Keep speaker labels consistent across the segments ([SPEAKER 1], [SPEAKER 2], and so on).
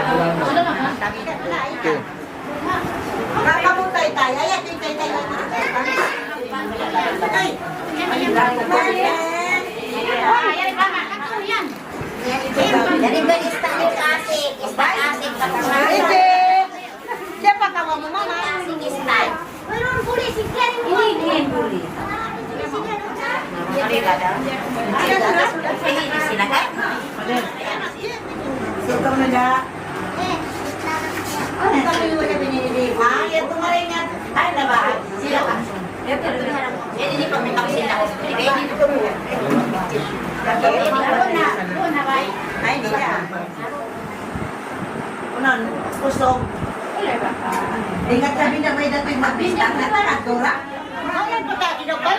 [SPEAKER 1] Okay.
[SPEAKER 2] Kakamutay tayo. Ayan, tay tayo.
[SPEAKER 3] Dari berista asik, asik
[SPEAKER 2] Dia pakai mama mama.
[SPEAKER 3] istan. Ini buli. Silakan.
[SPEAKER 2] Sotong na. Ya kemarin kan. Ay na ba?
[SPEAKER 3] Silakan. Ini pemimpin sila. Ini
[SPEAKER 2] Ay di ya. Unon, kusog. Ingat sabi na may dato'y magbintang na takadura.
[SPEAKER 3] Ayan po tayo, kinokol.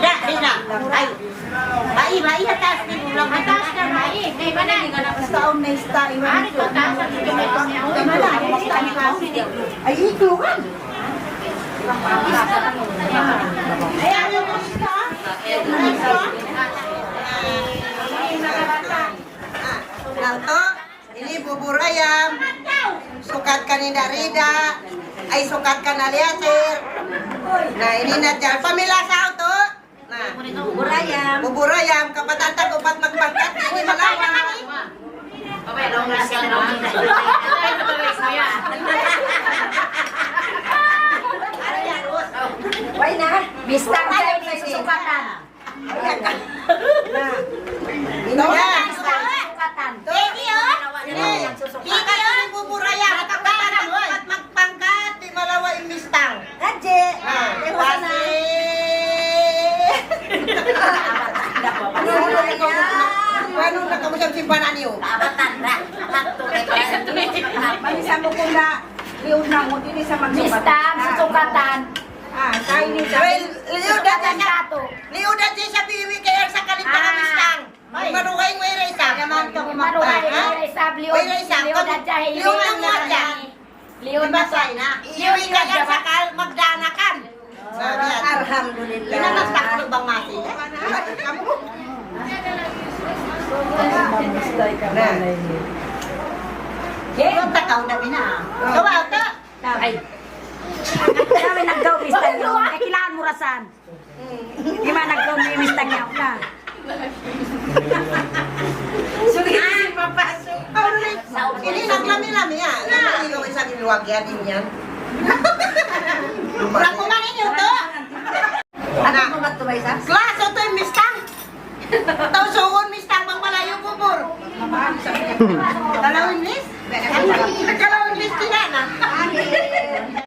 [SPEAKER 3] Da, di na. Ay, mai, atas. Atas na, mai. May ba na?
[SPEAKER 2] Taon na ista, iwan
[SPEAKER 3] Ano ito, taas ang
[SPEAKER 2] ay ikluhan. Ay, ano mo ista? Nanto, ini bubur ayam. Sukat kanina Rida. Ay sukat kanaliatir. Nah, ini najal pamilasa auto. Nah, bubur ayam kapatanta kupat magpangkat ini malawan. Why na?
[SPEAKER 3] Bistang tayo sa sukatan.
[SPEAKER 2] Nah, ini ya.
[SPEAKER 3] Sukatan.
[SPEAKER 2] Ini ini bubur ayam kapatanta kupat magpangkat di malawa imbistang. Kaje. Ano na kamu sa simpanan niyo?
[SPEAKER 3] Kabatan ra.
[SPEAKER 2] Manisa mo kung na liyon na mo din sa magsukatan.
[SPEAKER 3] Bistang sa sukatan.
[SPEAKER 2] Kaya ni sa liyon dati sa biwi kaya sa kalintangan bistang. Maruhay mo ira isa.
[SPEAKER 3] Maruhay sa Leo.
[SPEAKER 2] Wala isa. Liyon na mo aja.
[SPEAKER 3] Leon
[SPEAKER 2] Diba sa ina? Iwi kaya sa magdanakan. Alhamdulillah. Inatatak bang mati? Kamu? Yung takaw na bina. Gawa ka?
[SPEAKER 4] Ay. Kami naggaw mistag yun. Eh, kailangan mo rasan. Di ba naggaw may mistag niya ako na?
[SPEAKER 2] Sulit papasok. Ini naglami-lami ya. Ikaw isang iluwag yan din yan. Kurang kumanin yun to.
[SPEAKER 4] Ano mo ba ito ba isa?
[SPEAKER 2] Klaso to yung mistang. Tausuhon mistang bang malayo bubur. Dalawin mis?